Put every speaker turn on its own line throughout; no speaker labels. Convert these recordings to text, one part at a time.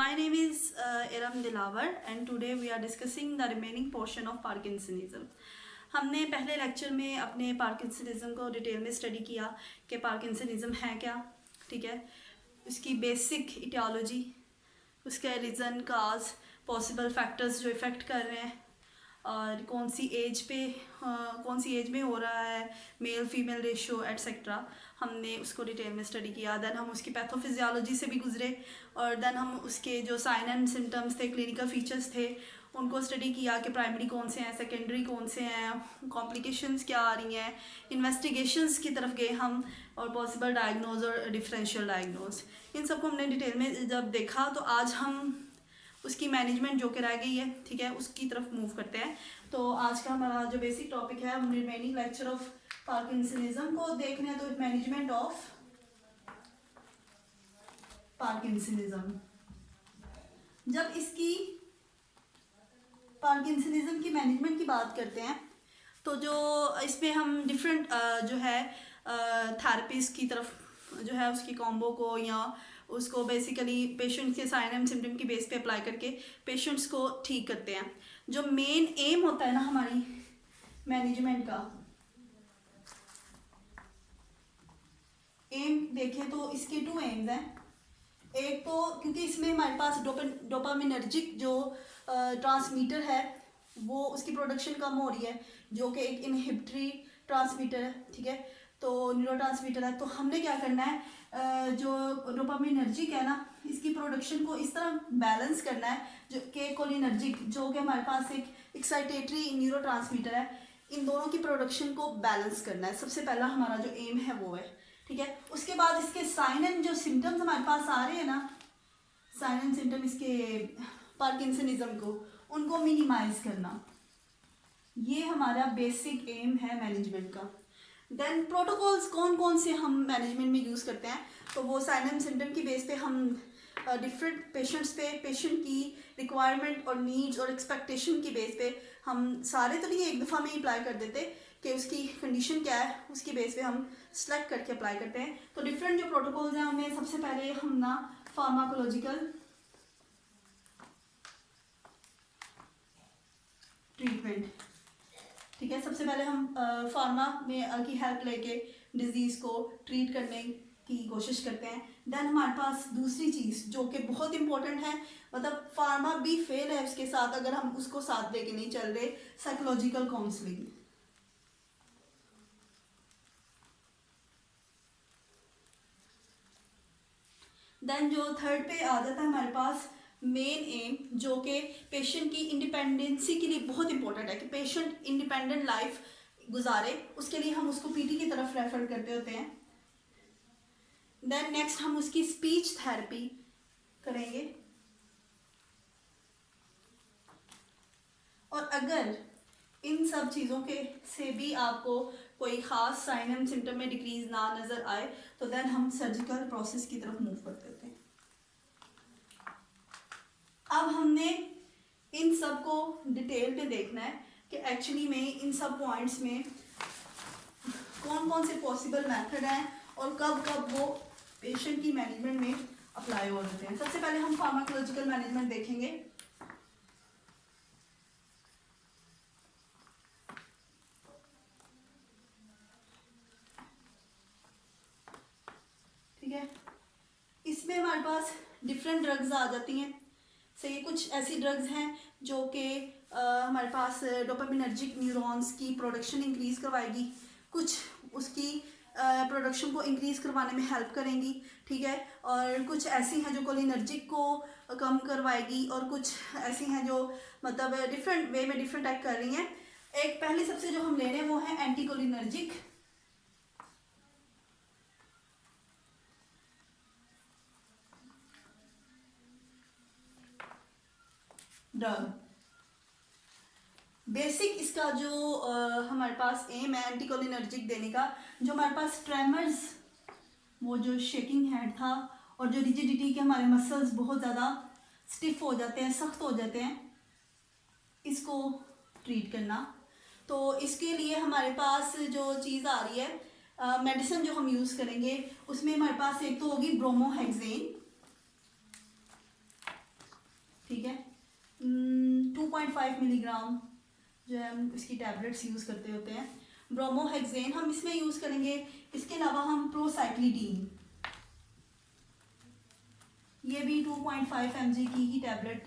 My name is Iram Dilawar and today we are discussing the remaining portion of Parkinsonism. हमने पहले lecture में अपने parkinsonism को detail में स्टडी किया कि पार्किंसनिज्म है क्या, ठीक है, उसकी बेसिक इटियोलॉजी, उसके रीज़न, काज, पॉसिबल फैक्टर्स जो इफ़ेक्ट कर रहे हैं और कौन सी एज में हो रहा है, मेल फीमेल रेशियो एटसेट्रा, हमने उसको डिटेल में स्टडी किया। देन हम उसकी पैथोफिजियोलॉजी से भी गुजरे और देन हम उसके जो साइन एंड सिम्टम्स थे, क्लिनिकल फीचर्स थे, उनको स्टडी किया कि प्राइमरी कौन से हैं, सेकेंडरी कौन से हैं, कॉम्प्लिकेशंस क्या आ रही हैं, इन्वेस्टिगेशंस की तरफ गए हम और पॉसिबल डायग्नोज और डिफरेंशियल डायग्नोज, इन सबको हमने डिटेल में जब देखा तो आज हम उसकी मैनेजमेंट जो कि रह गई है, ठीक है, उसकी तरफ मूव करते हैं। तो आज का हमारा जो बेसिक टॉपिक है, हम रिमेनिंग लेक्चर ऑफ पार्किंसनिज्म को देख रहे हैं। तो मैनेजमेंट ऑफ पार्किंसनिज्म, जब इसकी पार्किंसनिज्म की मैनेजमेंट की बात करते हैं तो जो इसमें हम डिफरेंट जो है थेरेपीज की तरफ जो है उसकी कॉम्बो को या उसको बेसिकली पेशेंट के साइन एंड सिम्टम की बेस पे अप्लाई करके पेशेंट्स को ठीक करते हैं। जो मेन एम होता है ना हमारी मैनेजमेंट का, एम देखें तो इसके 2 एम्स हैं। एक तो क्योंकि इसमें हमारे पास डोपामिनर्जिक जो ट्रांसमीटर है वो उसकी प्रोडक्शन कम हो रही है, जो कि एक इनहिबिटरी ट्रांसमीटर है, ठीक है, तो न्यूरोट्रांसमीटर है। तो हमने क्या करना है, जो डोपामिनर्जिक है ना, इसकी प्रोडक्शन को इस तरह बैलेंस करना है जो कि कोलिनर्जिक, जो कि हमारे पास एक एक्साइटेटरी न्यूरोट्रांसमीटर है, इन दोनों की प्रोडक्शन को बैलेंस करना है। सबसे पहला हमारा जो एम है वो है, ठीक है। उसके बाद इसके साइन एंड जो सिम्टम्स हमारे पास आ रहे हैं ना, साइन एंड सिम्टम इसके पार्किंसनिज्म को, उनको मिनिमाइज करना, ये हमारा बेसिक एम है मैनेजमेंट का। देन प्रोटोकॉल्स कौन कौन से हम मैनेजमेंट में यूज़ करते हैं, तो वो साइन एंड सिम्टम की बेस पे हम डिफरेंट पेशेंट्स पे, पेशेंट की रिक्वायरमेंट और नीड्स और एक्सपेक्टेशन की बेस पे हम सारे तो नहीं एक दफ़ा में ही अप्लाई कर देते कि उसकी कंडीशन क्या है, उसकी बेस पे हम सेलेक्ट करके अप्लाई करते हैं। तो डिफरेंट जो प्रोटोकॉल्स हैं उनमें सबसे पहले हम ना फार्माकोलॉजिकल ट्रीटमेंट, ठीक है, सबसे पहले हम फार्मा में की हेल्प लेके डिजीज़ को ट्रीट करने की कोशिश करते हैं। देन हमारे पास दूसरी चीज़ जो कि बहुत इंपॉर्टेंट है, मतलब फार्मा भी फेल है उसके साथ अगर हम उसको साथ लेके नहीं चल रहे, साइकोलॉजिकल काउंसलिंग। देन जो थर्ड पे आ जाता है हमारे पास मेन एम, जो कि पेशेंट की इंडिपेंडेंसी के लिए बहुत इंपॉर्टेंट है कि पेशेंट इंडिपेंडेंट लाइफ गुजारे, उसके लिए हम उसको पीटी की तरफ रेफर करते होते हैं। देन नेक्स्ट हम उसकी स्पीच थेरेपी करेंगे, और अगर इन सब चीज़ों के से भी आपको कोई ख़ास साइन एंड सिम्टम में डिक्रीज ना नज़र आए तो देन हम सर्जिकल प्रोसेस की तरफ मूव करते होते हैं। अब हमने इन सब को डिटेल में देखना है कि एक्चुअली में इन सब पॉइंट्स में कौन कौन से पॉसिबल मेथड हैं और कब कब वो पेशेंट की मैनेजमेंट में अप्लाई हो जाते हैं। सबसे पहले हम फार्माकोलॉजिकल मैनेजमेंट देखेंगे। ठीक है, इसमें हमारे पास डिफरेंट ड्रग्स आ जाती हैं। सही, कुछ ऐसी ड्रग्स हैं जो कि हमारे पास डोपामिनर्जिक न्यूरॉन्स की प्रोडक्शन इंक्रीज करवाएगी, कुछ उसकी प्रोडक्शन को इंक्रीज करवाने में हेल्प करेंगी, ठीक है, और कुछ ऐसी हैं जो कोलिनर्जिक को कम करवाएगी और कुछ ऐसी हैं जो मतलब डिफरेंट वे में डिफरेंट एक्ट कर रही हैं। एक पहली सबसे जो हम ले रहे हैं वो है एंटी कोलिनर्जिक ड्रग। बेसिक इसका जो हमारे पास एम है एंटीकोलिनर्जिक देने का, जो हमारे पास ट्रेमर्स, वो जो शेकिंग हैंड था और जो रिजिडिटी के हमारे मसल्स बहुत ज़्यादा स्टिफ हो जाते हैं, सख्त हो जाते हैं, इसको ट्रीट करना। तो इसके लिए हमारे पास जो चीज़ आ रही है मेडिसिन जो हम यूज़ करेंगे उसमें हमारे पास एक तो होगी ब्रोमोहेक्सेन, ठीक है। 2.5 मिलीग्राम जो है हम इसकी टैबलेट्स यूज़ करते होते हैं। ब्रोमोहेक्सेन हम इसमें यूज़ करेंगे। इसके अलावा हम प्रोसाइक्लिडीन, ये भी 2.5 mg की ही टैबलेट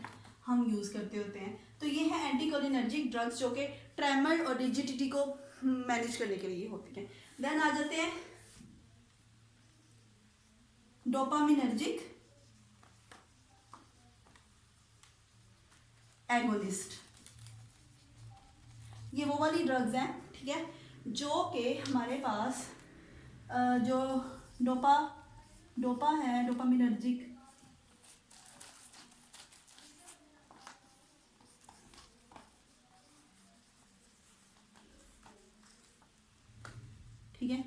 हम यूज़ करते होते हैं। तो ये है एंटीकोलिनर्जिक ड्रग्स जो कि ट्रेमर और रिजिडिटी को मैनेज करने के लिए होती हैं। देन आ जाते हैं डोपामिनर्जिक एगोनिस्ट। ये वो वाली ड्रग्स हैं, ठीक है, जो कि हमारे पास जो डोपा है, डोपामिनर्जिक, ठीक है,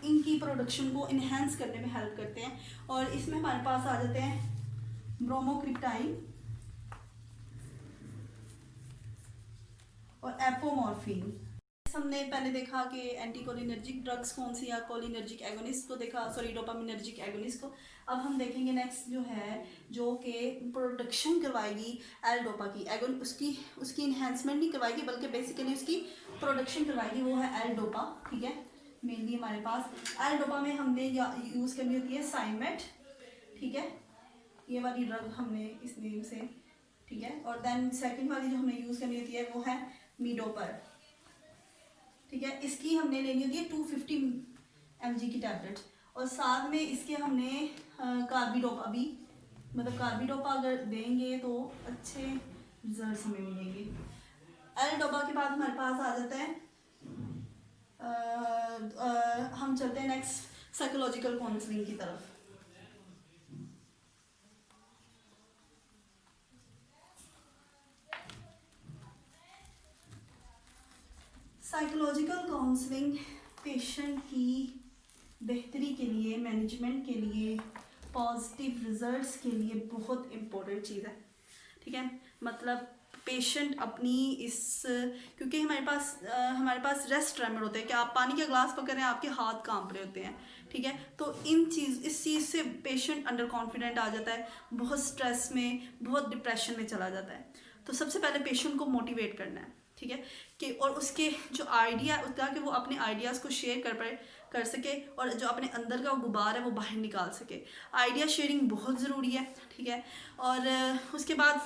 इनकी प्रोडक्शन को इन्हेंस करने में हेल्प करते हैं। और इसमें हमारे पास आ जाते हैं ब्रोमोक्रिप्टाइन और एपोमॉर्फिन। हमने पहले देखा कि एंटीकोलिनर्जिक ड्रग्स कौन सी, या कोलिनर्जिक एगोनिस्ट को देखा, सॉरी डोपामिनर्जिक एगोनिस्ट को। अब हम देखेंगे नेक्स्ट जो है, जो कि प्रोडक्शन करवाएगी एल डोपा की, एगोन उसकी इन्हेंसमेंट नहीं करवाएगी बल्कि बेसिकली उसकी प्रोडक्शन करवाएगी, वो है एल डोपा, ठीक है। मेनली हमारे पास एल डोपा में हमने यूज़ करनी होती है साइमेट, ठीक है, ये वाली ड्रग हमने इस नेम से, ठीक है। और देन सेकंड वाली जो हमने यूज़ करनी होती है वो है मीडोपर, ठीक है। इसकी हमने लेनी होती है 250 mg की टैबलेट। और साथ में इसके हमने कार्बिडोपा भी, मतलब कार्बिडोपा अगर देंगे तो अच्छे रिजल्ट हमें मिलेंगे। एल डोपा के बाद हमारे पास आ जाता है हम चलते हैं नेक्स्ट साइकोलॉजिकल काउंसलिंग की तरफ। साइकोलॉजिकल काउंसलिंग पेशेंट की बेहतरी के लिए, मैनेजमेंट के लिए, पॉजिटिव रिजल्ट्स के लिए बहुत इम्पोर्टेंट चीज़ है, ठीक है। मतलब पेशेंट अपनी क्योंकि हमारे पास रेस्ट ट्रेमर होते हैं कि आप पानी का ग्लास पकड़ रहे हैं, आपके हाथ कांप रहे होते हैं, ठीक है। तो इस चीज़ से पेशेंट अंडर कॉन्फिडेंट आ जाता है, बहुत स्ट्रेस में, बहुत डिप्रेशन में चला जाता है। तो सबसे पहले पेशेंट को मोटिवेट करना है, ठीक है, कि और उसके जो आइडिया, ताकि वो अपने आइडियाज़ को शेयर कर सके और जो अपने अंदर का गुबार है वो बाहर निकाल सके। आइडिया शेयरिंग बहुत ज़रूरी है, ठीक है। और उसके बाद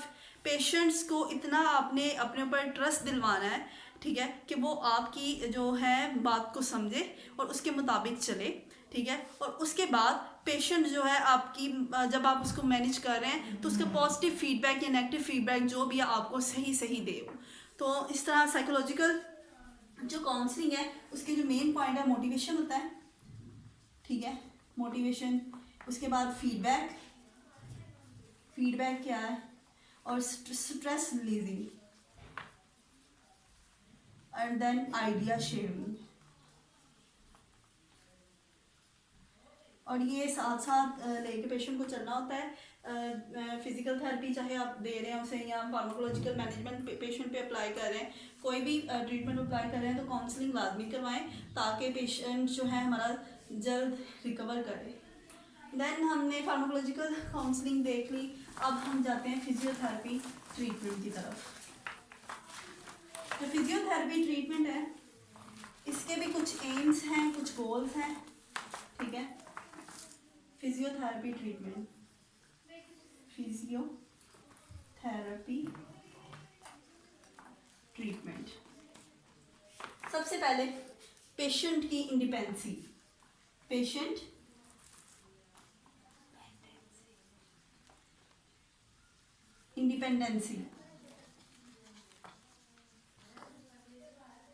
पेशेंट्स को इतना आपने अपने ऊपर ट्रस्ट दिलवाना है, ठीक है, कि वो आपकी जो है बात को समझे और उसके मुताबिक चले, ठीक है। और उसके बाद पेशेंट जो है आपकी, जब आप उसको मैनेज कर रहे हैं तो उसका पॉजिटिव फीडबैक या नेगेटिव फीडबैक जो भी है आपको सही दे। तो इस तरह साइकोलॉजिकल जो काउंसलिंग है उसके जो मेन पॉइंट है, मोटिवेशन होता है, ठीक है, मोटिवेशन। उसके बाद फीडबैक क्या है, और stress releasing, and then idea sharing. और ये साथ साथ लेके पेशेंट को चलना होता है। फिजिकल थेरेपी चाहे आप दे रहे हैं उसे, या फार्माकोलॉजिकल मैनेजमेंट पेशेंट पे अप्लाई कर रहे हैं, कोई भी ट्रीटमेंट अप्लाई कर रहे हैं, तो काउंसलिंग लाजमी करवाएं ताकि पेशेंट जो है हमारा जल्द रिकवर करे। देन हमने फार्माकोलॉजिकल काउंसलिंग देख ली, अब हम जाते हैं फिजियोथेरेपी ट्रीटमेंट की तरफ। जो फिजियोथेरेपी ट्रीटमेंट है इसके भी कुछ एम्स हैं, कुछ गोल्स हैं, ठीक है। फिजियोथेरेपी ट्रीटमेंट, सबसे पहले पेशेंट की इंडिपेंडेंसी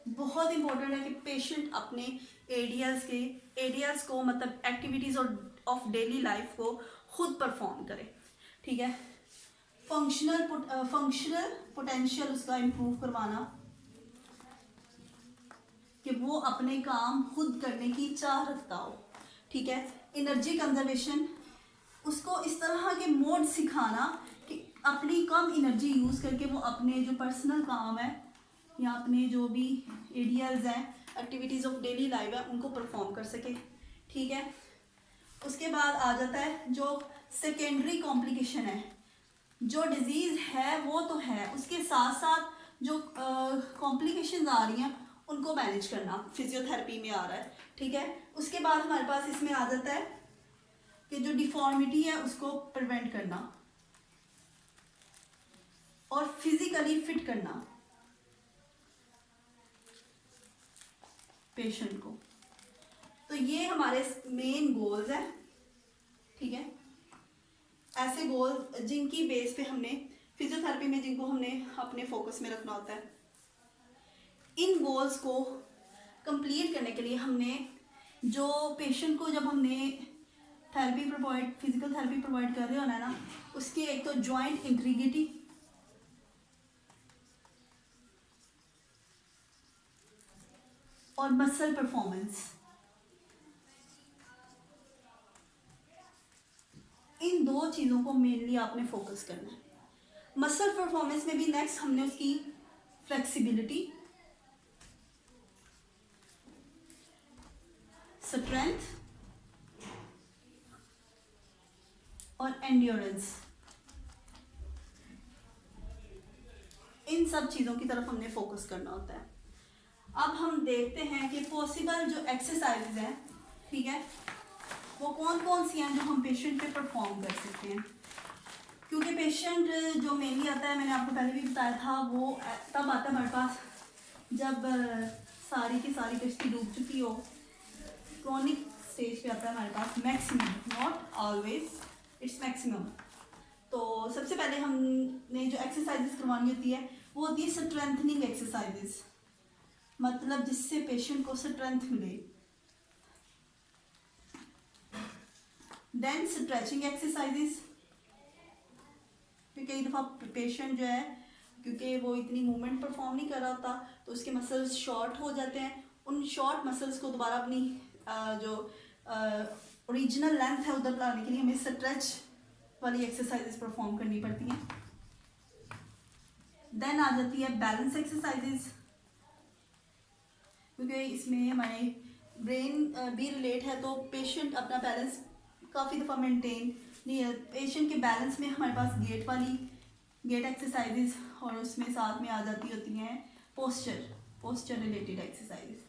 बहुत इंपॉर्टेंट है कि पेशेंट अपने एडीएल्स को, मतलब एक्टिविटीज ऑफ डेली लाइफ को खुद परफॉर्म करे, ठीक है। फंक्शनल पोटेंशियल उसका इम्प्रूव करवाना, कि वो अपने काम खुद करने की चाह रखता हो, ठीक है। एनर्जी कंजर्वेशन, उसको इस तरह के मोड सिखाना कि अपनी कम एनर्जी यूज़ करके वो अपने जो पर्सनल काम है या अपने जो भी एडीएल्स हैं, एक्टिविटीज़ ऑफ डेली लाइफ है, उनको परफॉर्म कर सके, ठीक है। उसके बाद आ जाता है जो सेकेंडरी कॉम्प्लिकेशन है, जो डिजीज़ है वो तो है, उसके साथ साथ जो कॉम्प्लिकेशंस आ रही हैं उनको मैनेज करना फिजियोथेरेपी में आ रहा है, ठीक है। उसके बाद हमारे पास इसमें आ जाता है कि जो डिफॉर्मिटी है उसको प्रिवेंट करना और फिजिकली फिट करना पेशेंट को। तो ये हमारे मेन गोल्स हैं, ठीक है। ऐसे गोल जिनकी बेस पे हमने फिजियोथेरेपी में जिनको हमने अपने फोकस में रखना होता है। इन गोल्स को कंप्लीट करने के लिए हमने जो पेशेंट को जब हमने therapy provide physical therapy provide कर रहे होना है ना, उसकी एक तो जॉइंट इंटीग्रिटी और मसल परफॉर्मेंस, इन दो चीज़ों को मेनली आपने फोकस करना है। मसल परफॉर्मेंस में भी नेक्स्ट हमने उसकी फ्लेक्सिबिलिटी, स्ट्रेंथ और एंड्योरेंस, इन सब चीज़ों की तरफ हमने फोकस करना होता है। अब हम देखते हैं कि पॉसिबल जो एक्सरसाइजेज हैं, ठीक है, वो कौन कौन सी हैं जो हम पेशेंट पे परफॉर्म कर सकते हैं। क्योंकि पेशेंट जो मेनली आता है, मैंने आपको पहले भी बताया था, वो तब आता है हमारे पास जब सारी की सारी कश्ती डूब चुकी हो, क्रॉनिक स्टेज पे आता है हमारे पास maximum, not always, it's maximum. तो सबसे पहले हमने जो एक्सरसाइजेस करवानी होती है वो होती है स्ट्रेंथनिंग एक्सरसाइजेस, मतलब जिससे पेशेंट को स्ट्रेंथ मिले। देन स्ट्रेचिंग एक्सरसाइजेस, क्योंकि कई दफ़ा पेशेंट जो है, क्योंकि वो इतनी मूवमेंट परफॉर्म नहीं कर रहा होता, तो उसके मसल्स शॉर्ट हो जाते हैं। उन शॉर्ट मसल्स को दोबारा अपनी जो ओरिजिनल लेंथ है उधर लाने के लिए हमें स्ट्रेच वाली एक्सरसाइजेस परफॉर्म करनी पड़ती हैं। देन आ जाती है बैलेंस एक्सरसाइजेस, क्योंकि इसमें हमारे ब्रेन भी रिलेट है, तो पेशेंट अपना बैलेंस काफ़ी दफ़ा मेंटेन नहीं है। पेशेंट के बैलेंस में हमारे पास गेट एक्सरसाइजेस, और उसमें साथ में आ जाती होती हैं पोस्चर रिलेटेड एक्सरसाइजेस।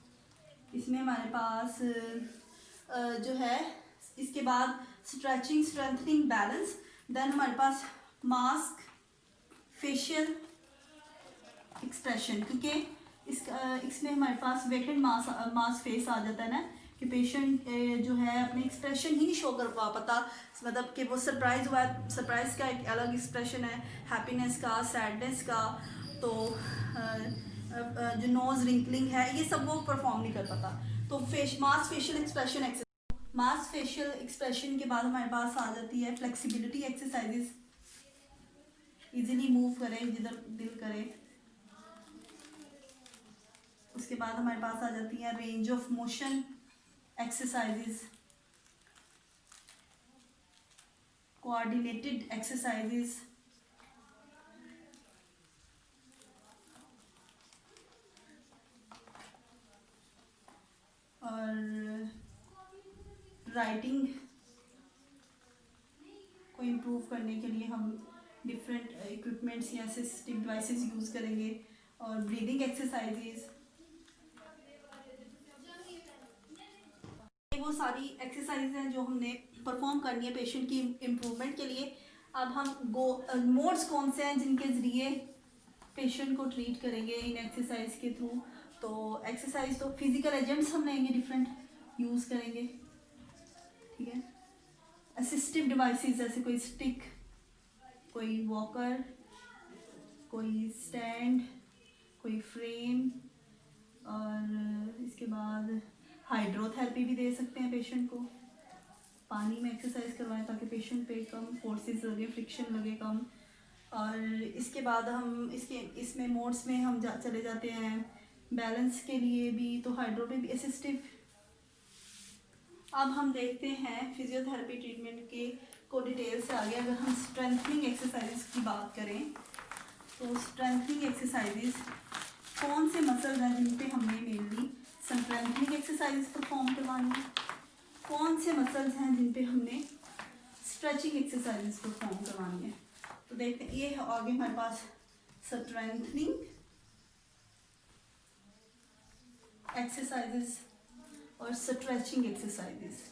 इसमें हमारे पास जो है, इसके बाद स्ट्रेचिंग, स्ट्रेंथनिंग, बैलेंस, देन हमारे पास मास्क, फेशियल एक्सप्रेशन, क्योंकि इसमें हमारे पास वेटेड मास फेस आ जाता है ना, कि पेशेंट जो है अपने एक्सप्रेशन ही नहीं शो कर पाता, मतलब कि वो सरप्राइज हुआ है, सरप्राइज का एक अलग एक्सप्रेशन है, हैप्पीनेस का, सैडनेस का, तो जो नोज रिंकलिंग है, ये सब वो परफॉर्म नहीं कर पाता। तो मास फेशियल एक्सप्रेशन के बाद हमारे पास आ जाती है फ्लेक्सिबिलिटी एक्सरसाइजेस, इजीली मूव करें जिधर दिल करे। उसके बाद हमारे पास आ जाती है range of motion exercises, coordinated exercises, और राइटिंग को इम्प्रूव करने के लिए हम डिफरेंट इक्विपमेंट्स या असिस्टिव डिवाइसेस यूज़ करेंगे, और ब्रीदिंग एक्सरसाइजेस, वो सारी एक्सरसाइज हैं जो हमने परफॉर्म करनी है पेशेंट की इम्प्रूवमेंट के लिए। अब हम मोड्स कौन से हैं जिनके ज़रिए पेशेंट को ट्रीट करेंगे इन एक्सरसाइज के थ्रू। तो एक्सरसाइज तो फिजिकल एजेंट्स हम लेंगे, डिफरेंट यूज़ करेंगे, ठीक है। असिस्टिव डिवाइसेस जैसे कोई स्टिक, कोई वॉकर, कोई स्टैंड, कोई फ्रेम, और इसके बाद हाइड्रोथेरेपी भी दे सकते हैं पेशेंट को, पानी में एक्सरसाइज करवाएं ताकि पेशेंट पे कम फोर्सेस लगे, फ्रिक्शन लगे कम। और इसके बाद हम इसमें मोड्स में हम चले जाते हैं बैलेंस के लिए भी, तो हाइड्रो पे भी असिस्टिव। अब हम देखते हैं फिजियोथेरेपी ट्रीटमेंट के को डिटेल से आगे। अगर हम स्ट्रेंथनिंग एक्सरसाइजेस की बात करें, तो स्ट्रेंथनिंग एक्सरसाइजेस कौन से मसल्स हैं जिन पे हमने मेनली स्ट्रेंथनिंग एक्सरसाइजेस परफॉर्म करवानी है, कौन से मसल्स हैं जिन पे हमने स्ट्रेचिंग एक्सरसाइजेस परफॉर्म करवानी है। तो देखते हैं, ये है आगे हमारे पास स्ट्रेंथनिंग एक्सरसाइजेस और स्ट्रेचिंग एक्सरसाइजेस।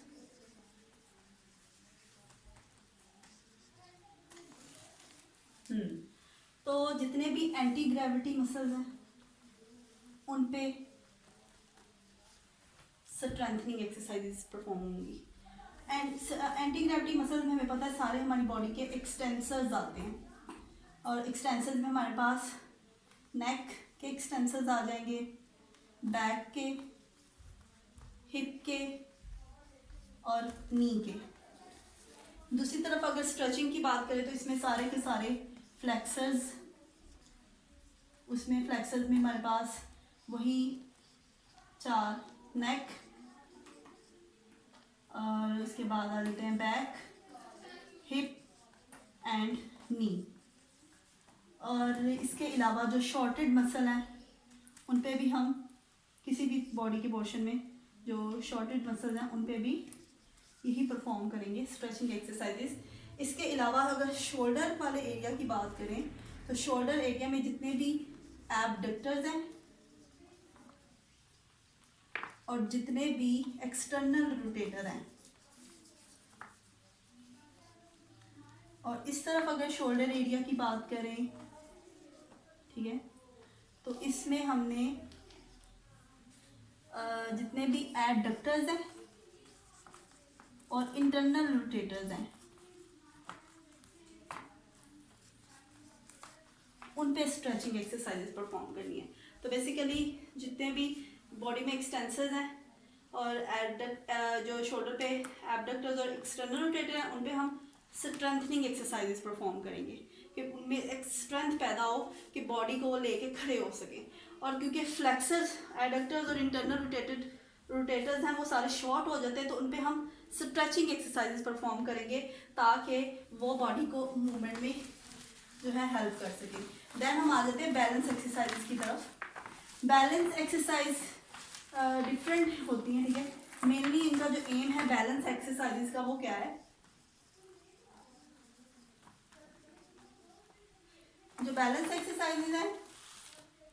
तो जितने भी एंटी ग्रेविटी मसल्स हैं उन पे स्ट्रेंथनिंग एक्सरसाइजेस परफॉर्म होंगी। एंड एंटी ग्रेविटी मसल्स में हमें पता है सारे हमारी बॉडी के एक्सटेंसर्स आते हैं, और एक्सटेंसर्स में हमारे पास नेक के एक्सटेंसर्स आ जाएंगे, बैक के, हिप के और नी के। दूसरी तरफ अगर स्ट्रेचिंग की बात करें तो इसमें सारे के सारे फ्लेक्सर्स, उसमें फ्लेक्सर्स में हमारे पास वही 4, नेक, और उसके बाद आ जाते हैं बैक, हिप एंड नी। और इसके अलावा जो शॉर्टेड मसल हैं उन पे भी हम किसी भी बॉडी के पोर्शन में जो शॉर्टेड मसल हैं उन पे भी यही परफॉर्म करेंगे स्ट्रेचिंग एक्सरसाइजेस। इसके अलावा अगर शोल्डर वाले एरिया की बात करें तो शोल्डर एरिया में जितने भी एबडक्टर्स हैं और जितने भी एक्सटर्नल रोटेटर हैं, और इस तरफ अगर शोल्डर एरिया की बात करें, ठीक है, तो इसमें हमने जितने भी एडक्टर्स हैं और इंटरनल रोटेटर्स हैं उन पे स्ट्रेचिंग एक्सरसाइजेस परफॉर्म करनी है। तो बेसिकली जितने भी बॉडी में एक्सटेंसर्स हैं और जो शोल्डर पे एबडक्टर्स और एक्सटर्नल रोटेटर हैं उन पे हम स्ट्रेंथनिंग एक्सरसाइजेस परफॉर्म करेंगे कि उनमें एक स्ट्रेंथ पैदा हो कि बॉडी को वो लेके खड़े हो सके। और क्योंकि फ्लेक्सर्स, एडक्टर्स और इंटरनल रोटेटर्स हैं वो सारे शॉर्ट हो जाते हैं, तो उन पे हम स्ट्रेचिंग एक्सरसाइजेस परफॉर्म करेंगे ताकि वो बॉडी को मूवमेंट में जो है हेल्प कर सके। देन हम आ जाते हैं बैलेंस एक्सरसाइज की तरफ। बैलेंस एक्सरसाइज डिफरेंट होती हैं, ठीक है। मेनली इनका जो एम है बैलेंस एक्सरसाइजेस का वो क्या है, जो बैलेंस एक्सरसाइजेज हैं,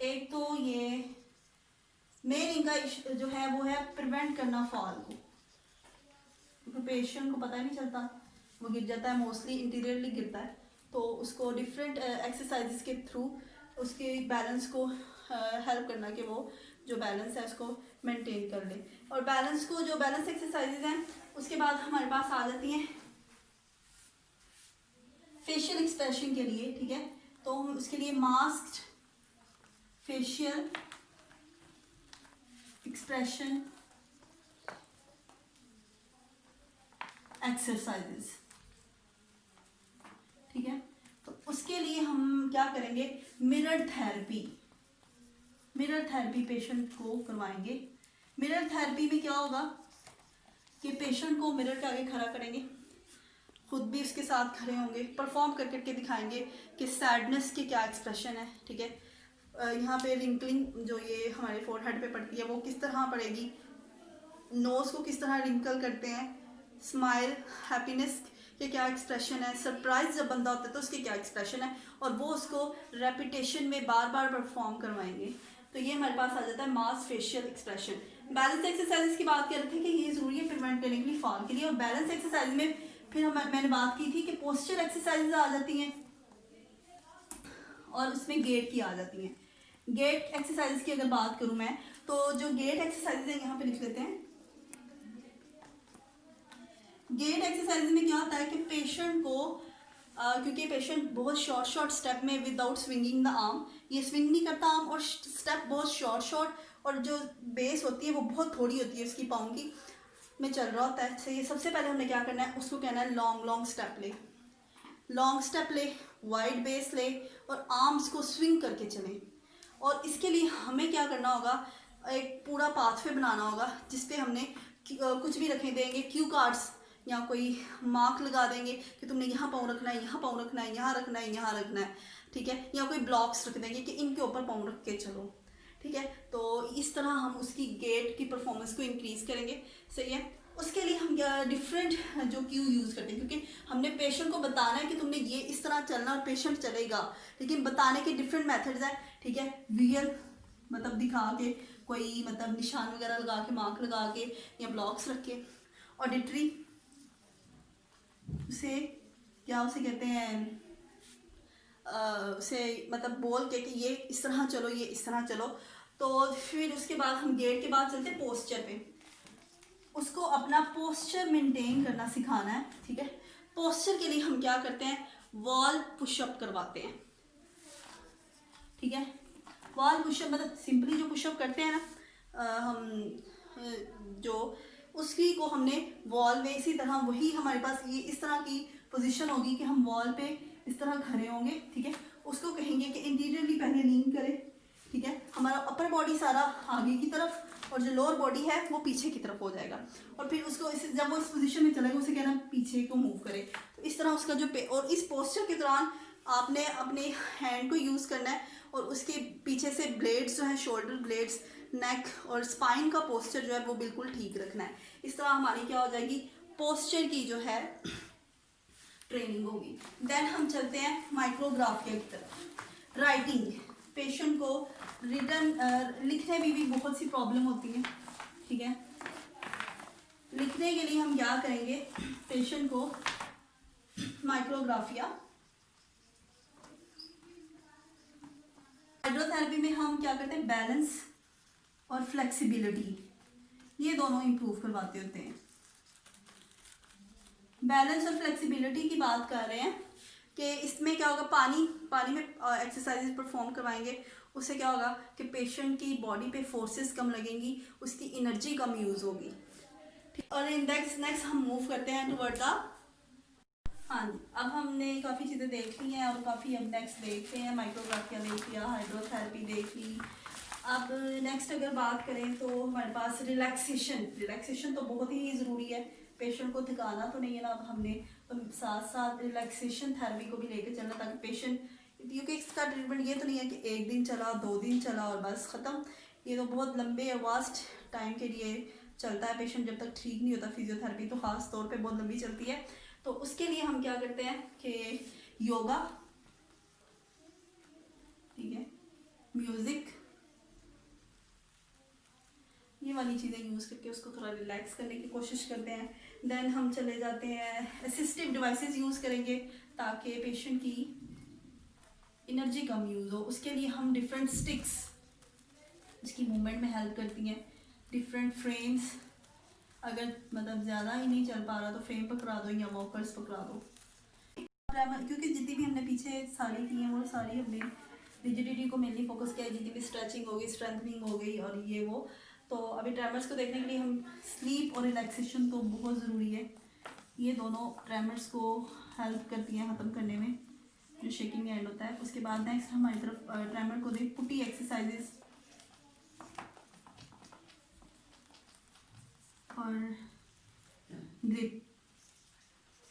एक तो ये मेन इनका जो है वो है प्रिवेंट करना फॉल को, क्योंकि पेशेंट को पता ही नहीं चलता, वो गिर जाता है, मोस्टली इंटीरियरली गिरता है, तो उसको डिफरेंट एक्सरसाइजेस के थ्रू उसके बैलेंस को हेल्प करना कि वो जो बैलेंस है उसको मेंटेन कर ले। और बैलेंस को जो बैलेंस एक्सरसाइजेज हैं उसके बाद हमारे पास आ जाती हैं फेशियल एक्सप्रेशन के लिए, ठीक है। तो हम उसके लिए मास्क्ड फेशियल एक्सप्रेशन एक्सरसाइजेस, ठीक है। तो उसके लिए हम क्या करेंगे, मिरर थेरेपी पेशेंट को करवाएंगे। मिरर थेरेपी में क्या होगा कि पेशेंट को मिरर के आगे खड़ा करेंगे, खुद भी उसके साथ खड़े होंगे, परफॉर्म करके दिखाएंगे कि सैडनेस के क्या एक्सप्रेशन है, ठीक है। यहाँ पे रिंकलिंग जो ये हमारे फोरहेड पे पड़ती है वो किस तरह पड़ेगी, नोज़ को किस तरह रिंकल करते हैं, स्माइल, हैप्पीनेस के क्या एक्सप्रेशन है, सरप्राइज जब बंदा होता है तो उसके क्या एक्सप्रेशन है, और वो उसको रेपिटेशन में बार बार परफॉर्म करवाएंगे। तो ये हमारे पास आ जाता है मास फेशियल एक्सप्रेशन। बैलेंस एक्सरसाइज की बात कर रहे थे कि ये ज़रूरी है प्रिवेंट करने के लिए फॉल के लिए। और बैलेंस एक्सरसाइज में फिर मैंने बात की थी कि पोस्चर एक्सरसाइज आ जाती हैं और उसमें गेट की आ जाती हैं। गेट एक्सरसाइज की अगर बात करूँ मैं, तो जो गेट एक्सरसाइज है यहाँ पे लिख लेते हैं। गेट एक्सरसाइज में क्या होता है कि पेशेंट को क्योंकि पेशेंट बहुत शॉर्ट स्टेप में विदाउट स्विंगिंग द आर्म, ये स्विंग नहीं करता आर्म, और स्टेप बहुत शॉर्ट और जो बेस होती है वो बहुत थोड़ी होती है उसकी पाँव की में चल रहा होता है। ये सबसे पहले हमने क्या करना है, उसको कहना है लॉन्ग स्टेप ले, वाइड बेस ले और आर्म्स को स्विंग करके चले। और इसके लिए हमें क्या करना होगा, एक पूरा पाथवे बनाना होगा जिसपे हमने कुछ भी रखने देंगे, क्यू कार्ड्स या कोई मार्क लगा देंगे कि तुमने यहाँ पाँव रखना है, यहाँ पाँव रखना है, यहाँ रखना है, यहाँ रखना है, ठीक है। या कोई ब्लॉक्स रख देंगे कि इनके ऊपर पाँव रख के चलो, ठीक है। तो इस तरह हम उसकी गेट की परफॉर्मेंस को इंक्रीज करेंगे, सही है। उसके लिए हम क्या डिफरेंट जो क्यू यूज़ करते हैं, क्योंकि हमने पेशेंट को बताना है कि तुमने ये इस तरह चलना और पेशेंट चलेगा, लेकिन बताने के डिफरेंट मेथड्स हैं, ठीक है। विजुअल मतलब दिखा के, कोई मतलब निशान वगैरह लगा के, मार्क लगा के या ब्लॉक्स रख के। ऑडिटरी उसे क्या उसे कहते हैं, उसे मतलब बोल के कि ये इस तरह चलो, ये इस तरह चलो। तो फिर उसके बाद हम गेट के बाद चलते हैं पोस्चर पे। उसको अपना पोस्चर मेंटेन करना सिखाना है, ठीक है। पोस्चर के लिए हम क्या करते हैं, वॉल पुशअप करवाते हैं, ठीक है। वॉल पुशअप मतलब सिंपली जो पुशअप करते हैं ना, हम जो उसकी को हमने वॉल में इसी तरह, वही हमारे पास ये इस तरह की पोजीशन होगी कि हम वॉल पे इस तरह खड़े होंगे, ठीक है। उसको कहेंगे कि इंटीरियरली पहले लीन करे, ठीक है। हमारा अपर बॉडी सारा आगे की तरफ और जो लोअर बॉडी है वो पीछे की तरफ हो जाएगा, और फिर उसको जब वो इस पोजीशन में चलेगा उसे कहना पीछे को मूव करे। तो इस तरह उसका जो और इस पोस्चर के दौरान आपने अपने हैंड को यूज़ करना है, और उसके पीछे से ब्लेड्स जो है, शोल्डर ब्लेड्स, नेक और स्पाइन का पोस्चर जो है वो बिल्कुल ठीक रखना है। इस तरह हमारी क्या हो जाएगी, पोस्चर की जो है ट्रेनिंग होगी। देन हम चलते हैं माइक्रोग्राफिया की तरफ। राइटिंग, पेशेंट को रिटन लिखने में भी बहुत सी प्रॉब्लम होती है, ठीक है। लिखने के लिए हम क्या करेंगे, पेशेंट को माइक्रोग्राफिया, हाइड्रोथेरेपी में हम क्या करते हैं, बैलेंस और फ्लेक्सिबिलिटी, ये दोनों इंप्रूव करवाते होते हैं। बैलेंस और फ्लेक्सिबिलिटी की बात कर रहे हैं कि इसमें क्या होगा, पानी में एक्सरसाइजेज परफॉर्म करवाएंगे, उससे क्या होगा कि पेशेंट की बॉडी पे फोर्सेस कम लगेंगी, उसकी एनर्जी कम यूज़ होगी। और नेक्स्ट हम मूव करते हैं टुवर्ड द, हाँ जी, अब हमने काफ़ी चीज़ें देख ली हैं और काफ़ी अब नेक्स्ट देखते हैं। माइक्रोग्राफिया देख लिया, हाइड्रोथेरेपी देख ली। अब नेक्स्ट अगर बात करें तो हमारे पास रिलैक्सेशन तो बहुत ही ज़रूरी है। पेशेंट को थकाना तो नहीं है ना, अब हमने तो साथ साथ रिलैक्सेशन थेरेपी को भी लेकर चलना, ताकि पेशेंट, क्योंकि इसका ट्रीटमेंट ये तो नहीं है कि 1 दिन चला, 2 दिन चला और बस ख़त्म। ये तो बहुत लंबे और वास्ट टाइम के लिए चलता है, पेशेंट जब तक ठीक नहीं होता। फिजियोथेरेपी तो ख़ास तौर पे बहुत लंबी चलती है। तो उसके लिए हम क्या करते हैं कि योगा, ठीक है, म्यूज़िक, ये वाली चीज़ें यूज़ करके उसको थोड़ा रिलैक्स करने की कोशिश करते हैं। देन हम चले जाते हैं असिस्टिव डिवाइसेस यूज़ करेंगे ताकि पेशेंट की एनर्जी कम यूज़ हो। उसके लिए हम डिफरेंट स्टिक्स इसकी मूवमेंट में हेल्प करती हैं, डिफरेंट फ्रेम्स, अगर मतलब ज़्यादा ही नहीं चल पा रहा तो फ्रेम पकड़ा दो या वॉकर्स पकड़ा दो। क्योंकि जितनी भी हमने पीछे सारी की हैं वो सारी हमने रिजिडिटी को मेनली फोकस किया है, जितनी भी स्ट्रेचिंग हो गई, स्ट्रेंथनिंग हो गई और ये वो। तो अभी ट्रेमर्स को देखने के लिए हम स्लीप और रिलैक्सेशन तो बहुत ज़रूरी है, ये दोनों ट्रेमर्स को हेल्प करती हैं ख़त्म करने में, जो शेकिंग एंड होता है। उसके बाद नेक्स्ट हमारी तरफ ट्रेमर को देख पुटी एक्सरसाइजेस और ग्रिप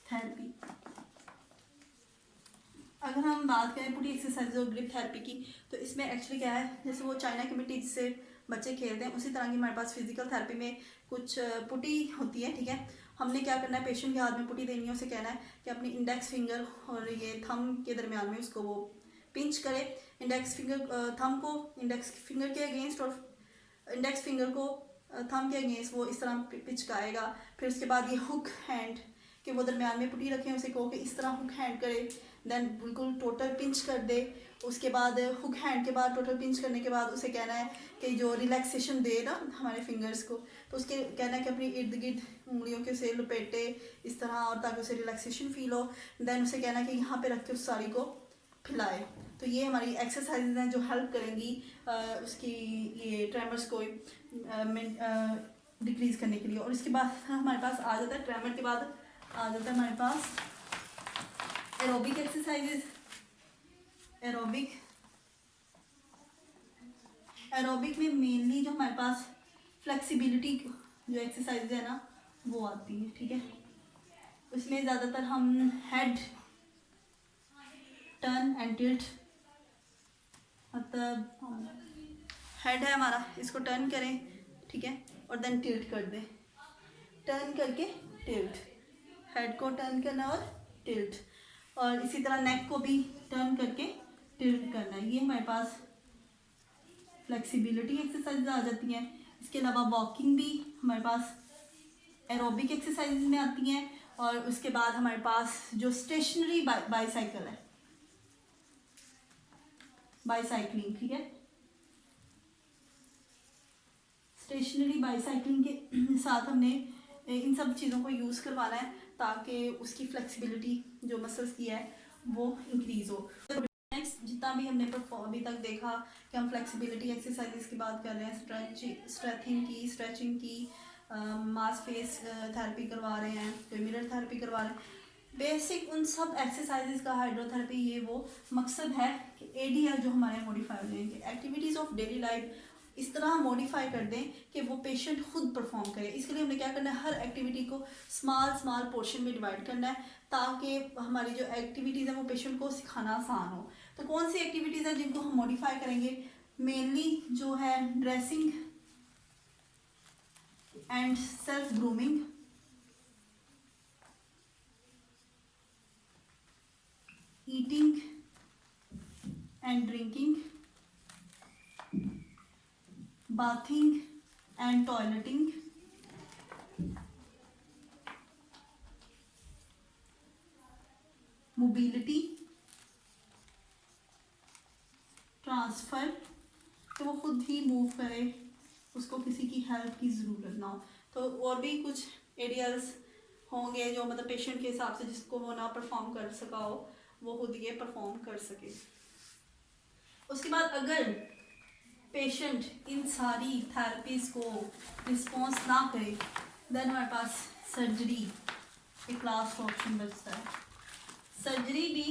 थेरेपी। अगर हम बात करें पुटी एक्सरसाइज और ग्रिप थेरेपी की, तो इसमें एक्चुअली क्या है, जैसे वो चाइना की मिट्टी जिससे बच्चे खेलते हैं, उसी तरह की हमारे पास फिजिकल थेरेपी में कुछ पुटी होती है, ठीक है। हमने क्या करना है, पेशेंट के हाथ में पुटी देनी है, उसे कहना है कि अपनी इंडेक्स फिंगर और ये थंब के दरमियान में उसको वो पिंच करे। इंडेक्स फिंगर थंब को इंडेक्स फिंगर के अगेंस्ट और इंडेक्स फिंगर को थंब के अगेंस्ट वो इस तरह पिचकाएगा। फिर उसके बाद ये हुक हैंड के वो दरमियान में पुटी रखें, उसे कहो कि इस तरह हुक हैंड करे, देन बिल्कुल टोटल पिंच कर दे। उसके बाद हुक हैंड के बाद टोटल पिंच करने के बाद उसे कहना है कि जो रिलैक्सेशन दे ना हमारे फिंगर्स को, तो उसके कहना है कि अपनी इर्द गिर्द उंगलियों के उसे लपेटे इस तरह, और ताकि उसे रिलैक्सेशन फील हो। देन उसे कहना है कि यहाँ पे रख के उस साड़ी को फैलाए। तो ये हमारी एक्सरसाइजेज हैं जो हेल्प करेंगी उसकी ये ट्रेमर्स को डिक्रीज़ करने के लिए। और इसके बाद हमारे पास आ जाता है, ट्रेमर के बाद आ जाता है हमारे पास एरोबिक एक्सरसाइजेज। एरोबिक में मेनली जो हमारे पास फ्लेक्सिबिलिटी जो एक्सरसाइज है ना वो आती है, ठीक है। उसमें ज़्यादातर हम हेड टर्न एंड टिल्ट, मतलब हेड है हमारा, इसको टर्न करें, ठीक है, और देन टिल्ट कर दें। टर्न करके टिल्ट, हेड को टर्न करना और टिल्ट, और इसी तरह नेक को भी टर्न करके टिल्ट करना है। ये हमारे पास फ्लेक्सिबिलिटी एक्सरसाइज आ जाती हैं। इसके अलावा वॉकिंग भी हमारे पास एरोबिक एक्सरसाइज में आती हैं। और उसके बाद हमारे पास जो स्टेशनरी बाईसाइकिल है, बाईसाइक्लिंग, ठीक है, स्टेशनरी बाईसाइक्लिंग के साथ हमने इन सब चीज़ों को यूज़ करवाना है ताकि उसकी फ्लेक्सिबिलिटी जो मसल्स की है वो इंक्रीज़ हो। नेक्स्ट जितना भी हमने अभी तक देखा कि हम फ्लेक्सिबिलिटी एक्सरसाइजेस की बात कर रहे हैं, स्ट्रेचिंग की, मास फेस थेरेपी करवा रहे हैं, कोई मिरर थेरेपी करवा रहे हैं, बेसिक उन सब एक्सरसाइजेस का हाइड्रोथेरेपी ये वो मकसद है कि एडीएल जो हमारे मॉडिफाई हो जाएंगे, एक्टिविटीज़ ऑफ डेली लाइफ इस तरह मॉडिफाई कर दें कि वो पेशेंट खुद परफॉर्म करे। इसके लिए हमने क्या करना है, हर एक्टिविटी को स्मॉल पोर्शन में डिवाइड करना है ताकि हमारी जो एक्टिविटीज़ है वो पेशेंट को सिखाना आसान हो। तो कौन सी एक्टिविटीज़ हैं जिनको हम मॉडिफाई करेंगे, मेनली जो है dressing and self grooming, eating and drinking, bathing and toileting, mobility, transfer, तो वो खुद ही मूव करे, उसको किसी की हेल्प की ज़रूरत ना हो। तो और भी कुछ एरियाज होंगे जो मतलब पेशेंट के हिसाब से जिसको वो ना परफॉर्म कर सका हो वो खुद ये परफॉर्म कर सके। उसके बाद अगर पेशेंट इन सारी थेरेपीज़ को रिस्पॉन्स ना करे देन हमारे पास सर्जरी एक लास्ट ऑप्शन बचता है। सर्जरी भी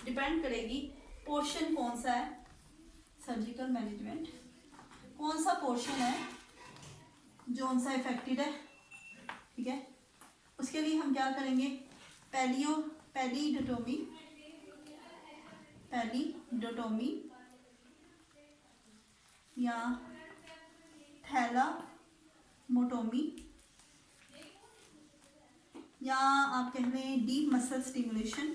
डिपेंड करेगी पोर्शन कौन सा है, सर्जिकल मैनेजमेंट कौन सा पोर्शन है जो सा इफेक्टेड है, ठीक है। उसके लिए हम क्या करेंगे, पैलीडोटोमी या थैलामोटोमी या आप कह लें डीप मसल स्टिमुलेशन,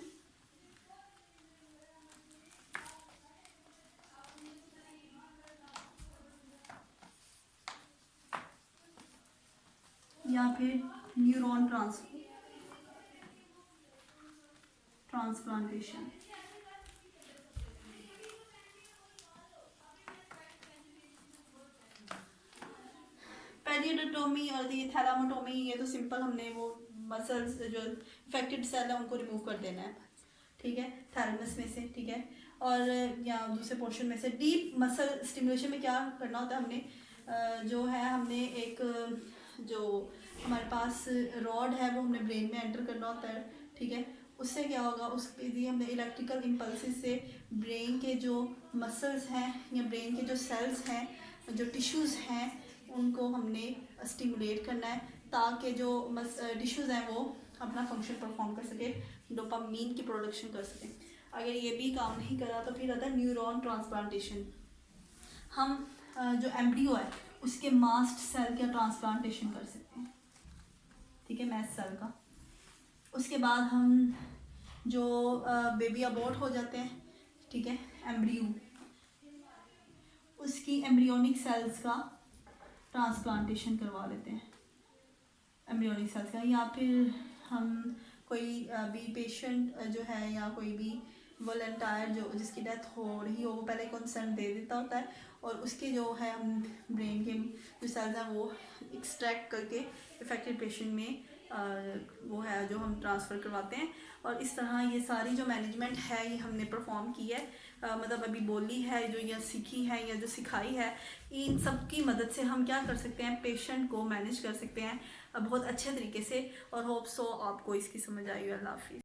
या फिर न्यूरॉन ट्रांसप्लांटेशन। पैलीडोटोमी और ये थैलामोटोमी ये तो सिंपल, हमने वो मसल्स जो इफेक्टेड सेल है उनको रिमूव कर देना है, ठीक है, थैलेमस में से, ठीक है। और या दूसरे पोर्शन में से डीप मसल स्टिमुलेशन में क्या करना होता है, हमने जो है हमने एक जो हमारे पास रॉड है वो हमने ब्रेन में एंटर करना होता है, ठीक है। उससे क्या होगा, उसके लिए हमने इलेक्ट्रिकल इम्पल्सिस से ब्रेन के जो मसल्स हैं या ब्रेन के जो सेल्स हैं, जो टिश्यूज़ हैं, उनको हमने स्टिमुलेट करना है ताकि जो टिश्यूज़ हैं वो अपना फंक्शन परफॉर्म कर सके, डोपामीन की प्रोडक्शन कर सके। अगर ये भी काम नहीं करा तो फिर आता है न्यूरॉन ट्रांसप्लांटेशन। हम जो एम्ब्रियो है उसके मास्ट सेल का ट्रांसप्लांटेशन कर सकते हैं, ठीक है, मैस्ट सेल का। उसके बाद हम जो बेबी अबॉर्ट हो जाते हैं, ठीक है, एम्ब्रियो, उसकी एम्ब्रियोनिक सेल्स का ट्रांसप्लांटेशन करवा लेते हैं, एम्ब्रियोनिक सेल्स का। या फिर हम कोई भी पेशेंट जो है या कोई भी वॉलंटियर जो जिसकी डेथ हो रही हो वो पहले कंसेंट दे देता होता है और उसके जो है हम ब्रेन के जो सेल्स हैं वो एक्सट्रैक्ट करके इफेक्टेड पेशेंट में वो है जो हम ट्रांसफ़र करवाते हैं। और इस तरह ये सारी जो मैनेजमेंट है ये हमने परफॉर्म की है, मतलब अभी बोली है जो या सीखी है या जो सिखाई है, इन सब की मदद से हम क्या कर सकते हैं, पेशेंट को मैनेज कर सकते हैं बहुत अच्छे तरीके से। और होप सो आपको इसकी समझ आई। अल्लाह हाफिज़।